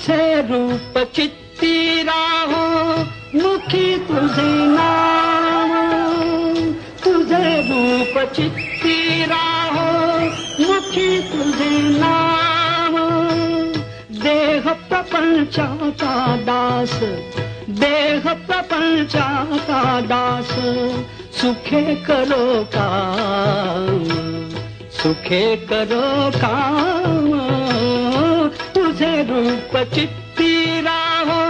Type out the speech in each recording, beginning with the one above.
तुझे रूप चित्ती राहो मुखी तुझे नाम, तुझे रूप चित्ती राहो मुखी तुझे नाम। देह प्रपंचाचा दास, देह प्रपंचाचा दास, सुखे करो काम, सुखे करो काम। तुझे रूप चित्ती राहो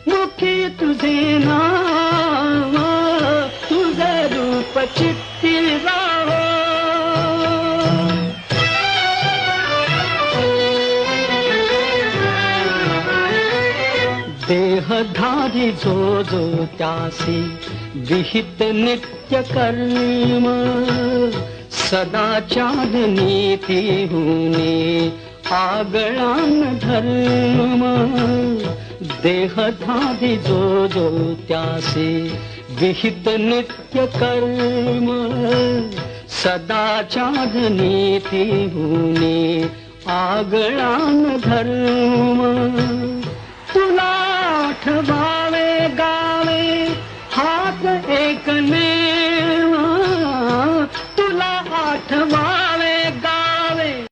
मुखी तुझे नाम, तुझे रूप चित्ती राहो। देहधारी जो जो त्यासी विहित नित्य कर्म, सदाचार नीती होणे आगळान धर्म। देहधारी जो जो त्यासी विहित नित्य कर्म, सदाचार नीती होणे आगळान धर्म।